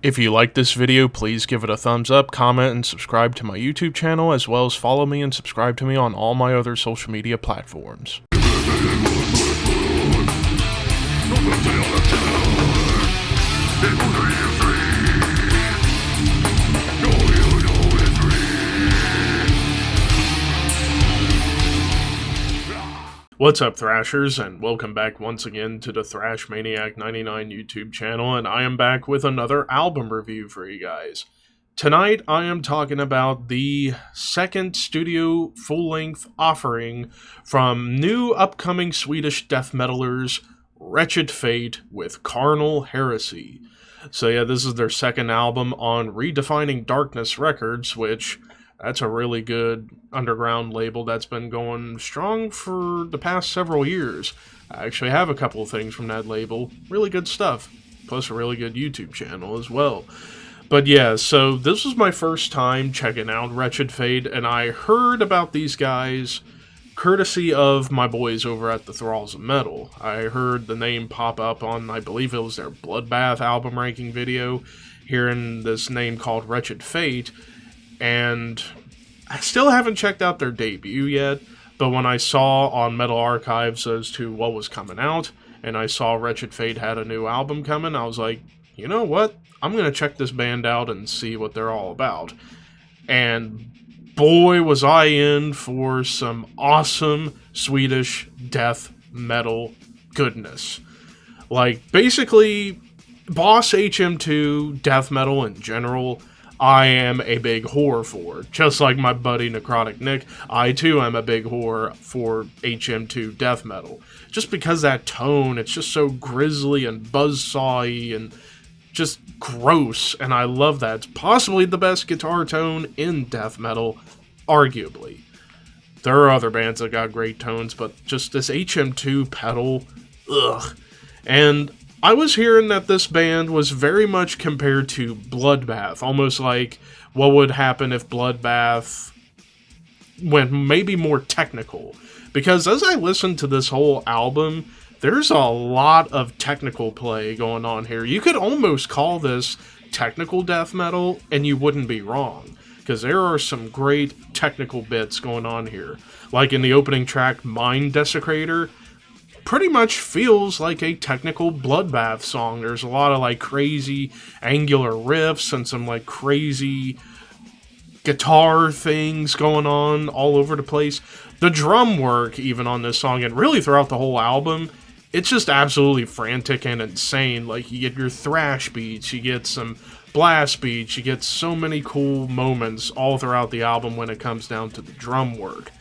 If you like this video, please give it a thumbs up, comment, and subscribe to my YouTube channel, as well as follow me and subscribe to me on all my other social media platforms. What's up, Thrashers, and welcome back once again to the Thrash Maniac 99 YouTube channel, and I am back with another album review for you guys. Tonight, I am talking about the second studio full-length offering from new upcoming Swedish death metalers, Wretched Fate with CARNAL HERESY. So yeah, this is their second album on Redefining Darkness Records, which... that's a really good underground label that's been going strong for the past several years. I actually have a couple of things from that label. Really good stuff. Plus a really good YouTube channel as well. But yeah, so this was my first time checking out Wretched Fate, and I heard about these guys courtesy of my boys over at the Thralls of Metal. I heard the name pop up on, I believe it was their Bloodbath album ranking video, hearing this name called Wretched Fate. And I still haven't checked out their debut yet, but when I saw on Metal Archives as to what was coming out, and I saw Wretched Fate had a new album coming, I was like, you know what? I'm going to check this band out and see what they're all about. And boy, was I in for some awesome Swedish death metal goodness. Like, basically, Boss HM2, death metal in general, I am a big whore for. Just like my buddy Necrotic Nick, I too am a big whore for HM2 death metal. Just because that tone, it's just so grisly and buzzsawy and just gross, and I love that. It's possibly the best guitar tone in death metal, arguably. There are other bands that got great tones, but just this HM2 pedal, ugh. And I was hearing that this band was very much compared to Bloodbath, almost like what would happen if Bloodbath went maybe more technical. Because as I listened to this whole album, there's a lot of technical play going on here. You could almost call this technical death metal, and you wouldn't be wrong. Because there are some great technical bits going on here. Like in the opening track, Mind Desecrator, pretty much feels like a technical Bloodbath song. There's a lot of like crazy angular riffs and some like crazy guitar things going on all over the place. The drum work even on this song, and really throughout the whole album, it's just absolutely frantic and insane. Like, you get your thrash beats, you get some blast beats, you get so many cool moments all throughout the album when it comes down to the drum work.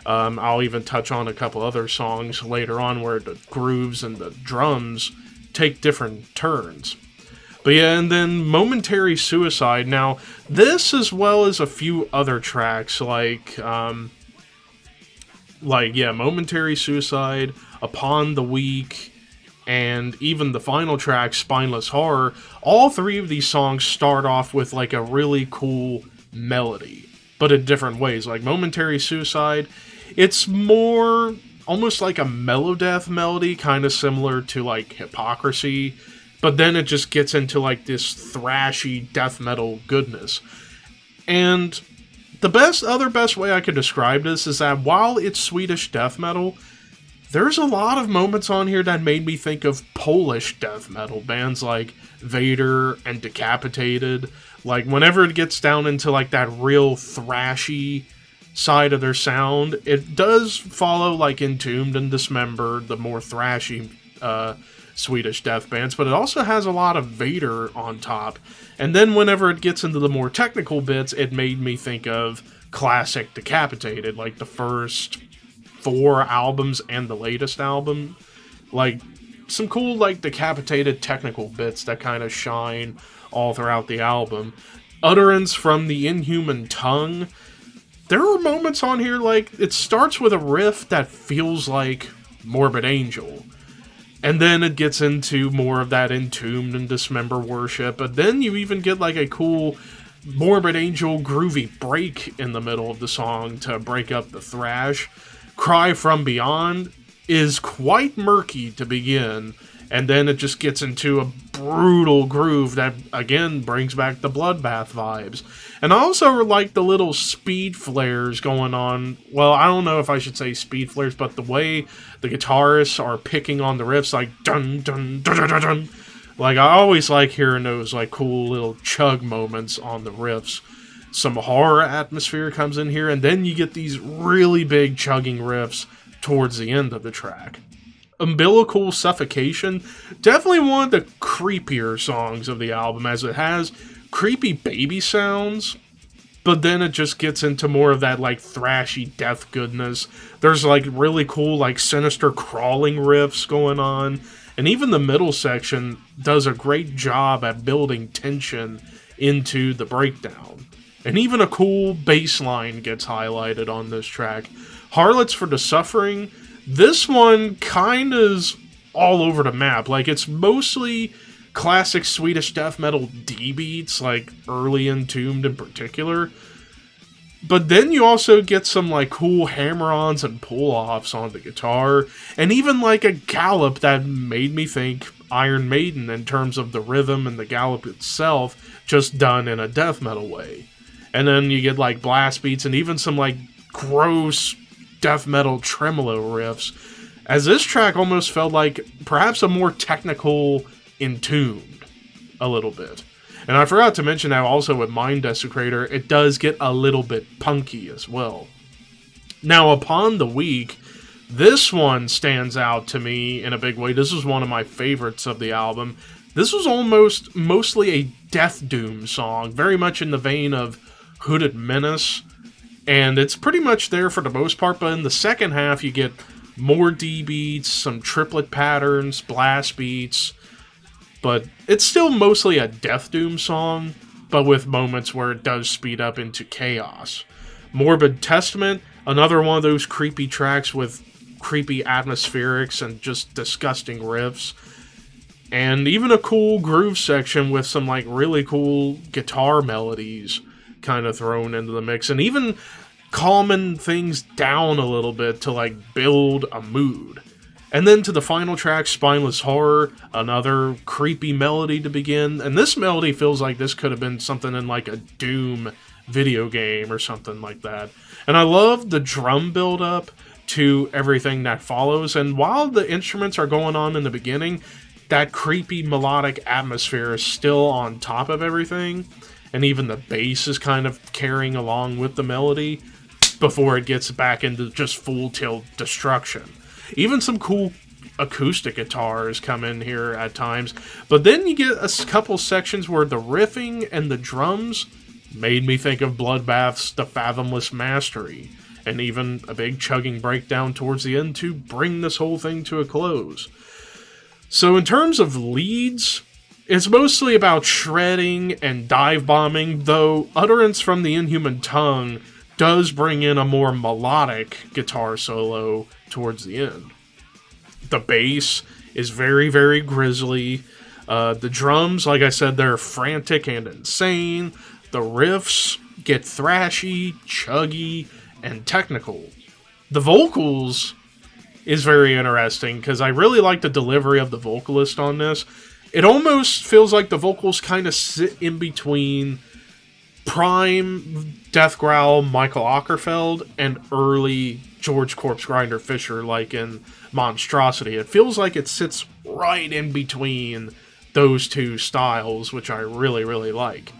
I'll even touch on a couple other songs later on where the grooves and the drums take different turns. But yeah, and then Momentary Suicide. Now, this as well as a few other tracks like Momentary Suicide, Upon the Weak, and even the final track, Spineless Horror, all three of these songs start off with like a really cool melody, but in different ways. Like Momentary Suicide, it's more almost like a melodeath melody, kind of similar to like Hypocrisy, but then it just gets into like this thrashy death metal goodness. And the best way I could describe this is that while it's Swedish death metal, there's a lot of moments on here that made me think of Polish death metal, bands like Vader and Decapitated. Like, whenever it gets down into like that real thrashy side of their sound, it does follow like Entombed and Dismembered, the more thrashy Swedish death bands, but it also has a lot of Vader on top. And then whenever it gets into the more technical bits, it made me think of classic Decapitated, like the first 4 albums and the latest album. Like, some cool like Decapitated technical bits that kind of shine all throughout the album. Utterance from the Inhuman Tongue. There are moments on here, like, it starts with a riff that feels like Morbid Angel. And then it gets into more of that Entombed and Dismember worship. But then you even get, like, a cool Morbid Angel groovy break in the middle of the song to break up the thrash. Cry from Beyond is quite murky to begin, And then it just gets into a brutal groove that, again, brings back the Bloodbath vibes. And I also like the little speed flares going on. Well, I don't know if I should say speed flares, but the way the guitarists are picking on the riffs, like dun dun dun dun dun dun. Like, I always like hearing those like cool little chug moments on the riffs. Some horror atmosphere comes in here, and then you get these really big chugging riffs towards the end of the track. Umbilical Suffocation, definitely one of the creepier songs of the album, as it has creepy baby sounds, but then it just gets into more of that like thrashy death goodness. There's like really cool like sinister crawling riffs going on, and even the middle section does a great job at building tension into the breakdown. And even a cool bass line gets highlighted on this track. Harlots for the Suffering, this one kind of is all over the map. Like, it's mostly classic Swedish death metal D beats, like early Entombed in particular. But then you also get some like cool hammer-ons and pull-offs on the guitar, and even like a gallop that made me think Iron Maiden in terms of the rhythm and the gallop itself, just done in a death metal way. And then you get like blast beats and even some like gross death metal tremolo riffs, as this track almost felt like perhaps a more technical Entombed a little bit. And I forgot to mention that also with Mind Desecrator, it does get a little bit punky as well. Now, Upon the Weak, this one stands out to me in a big way. This was one of my favorites of the album. This was mostly a death doom song, very much in the vein of Hooded Menace, and it's pretty much there for the most part, but in the second half you get more D beats, some triplet patterns, blast beats, but it's still mostly a death doom song, but with moments where it does speed up into chaos. Morbid Testament, another one of those creepy tracks with creepy atmospherics and just disgusting riffs. And even a cool groove section with some like really cool guitar melodies kind of thrown into the mix. And even calming things down a little bit to like build a mood. And then to the final track, Spineless Horror, another creepy melody to begin. And this melody feels like this could have been something in like a Doom video game or something like that. And I love the drum build-up to everything that follows. And while the instruments are going on in the beginning, that creepy melodic atmosphere is still on top of everything. And even the bass is kind of carrying along with the melody before it gets back into just full tilt destruction. Even some cool acoustic guitars come in here at times, but then you get a couple sections where the riffing and the drums made me think of Bloodbath's The Fathomless Mastery, and even a big chugging breakdown towards the end to bring this whole thing to a close. So in terms of leads, it's mostly about shredding and dive bombing, though Utterance from the Inhuman Tongue does bring in a more melodic guitar solo towards the end. The bass is very, very grisly. The drums, like I said, they're frantic and insane. The riffs get thrashy, chuggy, and technical. The vocals is very interesting, because I really like the delivery of the vocalist on this. It almost feels like the vocals kind of sit in between prime Death Growl Michael Ockerfeld and early George Corpse Grinder Fisher, like in Monstrosity. It feels like it sits right in between those two styles, which I really, really like.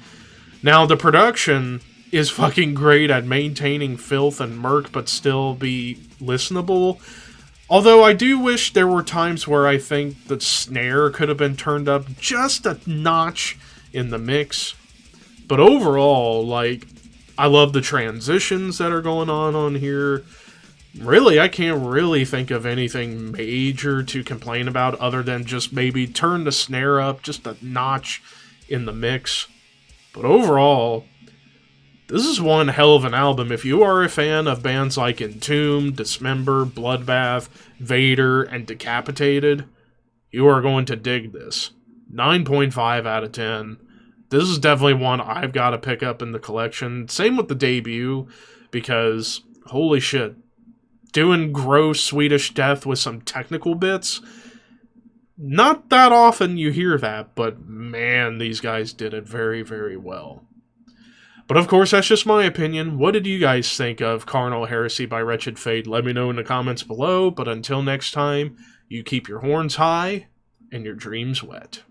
Now, the production is fucking great at maintaining filth and murk, but still be listenable. Although I do wish there were times where I think the snare could have been turned up just a notch in the mix. But overall, like, I love the transitions that are going on here. Really, I can't really think of anything major to complain about other than just maybe turn the snare up just a notch in the mix. But overall, this is one hell of an album. If you are a fan of bands like Entombed, Dismember, Bloodbath, Vader, and Decapitated, you are going to dig this. 9.5 out of 10. This is definitely one I've got to pick up in the collection. Same with the debut, because holy shit. Doing gross Swedish death with some technical bits, Not that often you hear that, but man, these guys did it very, very well. But of course, that's just my opinion. What did you guys think of Carnal Heresy by Wretched Fate? Let me know in the comments below, but until next time, you keep your horns high and your dreams wet.